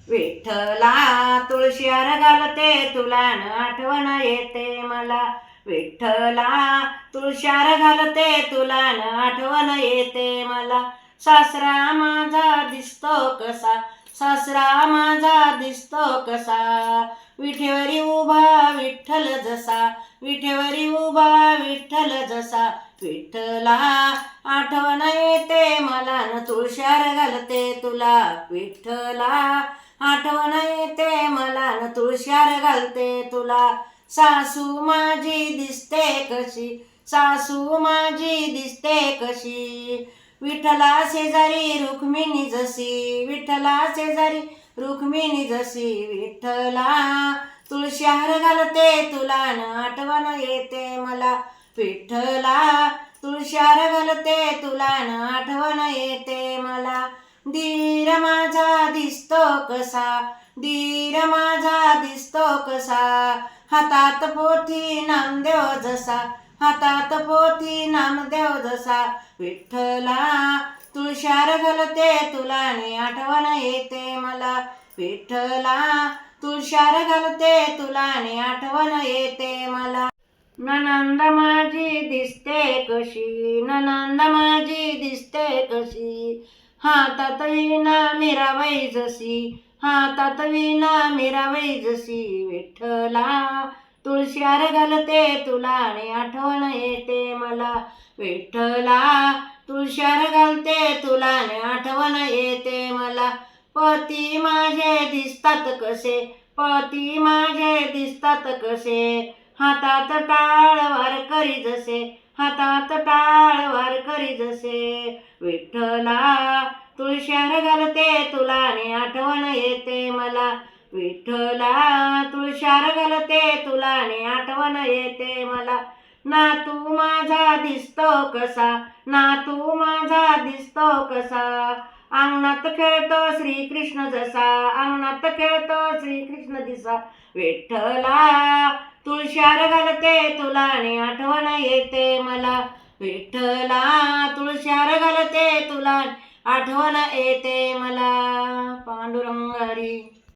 विठ्ठला तुळशीवर घालते तुला न आठवण येते मला. विठ्ठला तुळशीवर घालते तुला न आठवण येते मला. सासरा माझा दिसतो कसा, सासरा माझा दिसतो कसा, विठेवरी उभा विठ्ठल जसा, विठेवरी उभा विठ्ठल जसा. विठ्ठला आठवण येते मला न तुळशीवर घालते तुला. विठ्ठला आठवण येते मला न तुळशीवर घालते तुला. सासू माझी दिसते कशी, सासू माझी दिसते कशी, विठ्ठला शेजारी रुक्मिणी जशी, विठ्ठला शेजारी रुक्मिणी जशी. विठ्ठला तुळशीवर घालते तुला न आठवण येते मला. विठ्ठला तुळशीवर घालते तुला न आठवण येते मला. धीर माझा दिसतो कसा, धीर माझा दिसतो कसा, हातात पोथी नामदेव जसा, हातात पोथी नामदेव जसा. विठ्ठला तुळशीवर घालते तुला ने आठवण येते मला. विठ्ठला तुळशीवर घालते तुला ने आठवण येते मला. नणंद माझी दिसते कशी, नणंद माझी दिसते कशी, हातात वीणा मीराबाई जशी, हातात वीणा मीराबाई जशी. विठ्ठला तुळशीवर घालते तुला ने आठवण येते मला. विठ्ठला तुळशीवर घालते तुला ने आठवण येते मला. पती माझे दिसतात कसे, पती माझे दिसतात कसे, हातात टाळ वारकरी जसे, हातात टाळ वारकरी जसे. विठ्ठला तुळशीवर घालते तुला ने आठवण येते मला. विठ्ठला तुळशीवर घालते तुला ने आठवण येते मला. नातू माझा दिसतो कसा, नातू माझा दिसतो कसा, अंगणात खेळतो श्रीकृष्ण जसा, अंगणात खेळतो श्रीकृष्ण दिसा. विठ्ठला तुळशीवर घालते तुला ने आठवण येते मला. विठ्ठला तुळशीवर घालते तुला आठवण येते मला. पांडुरंग हरी.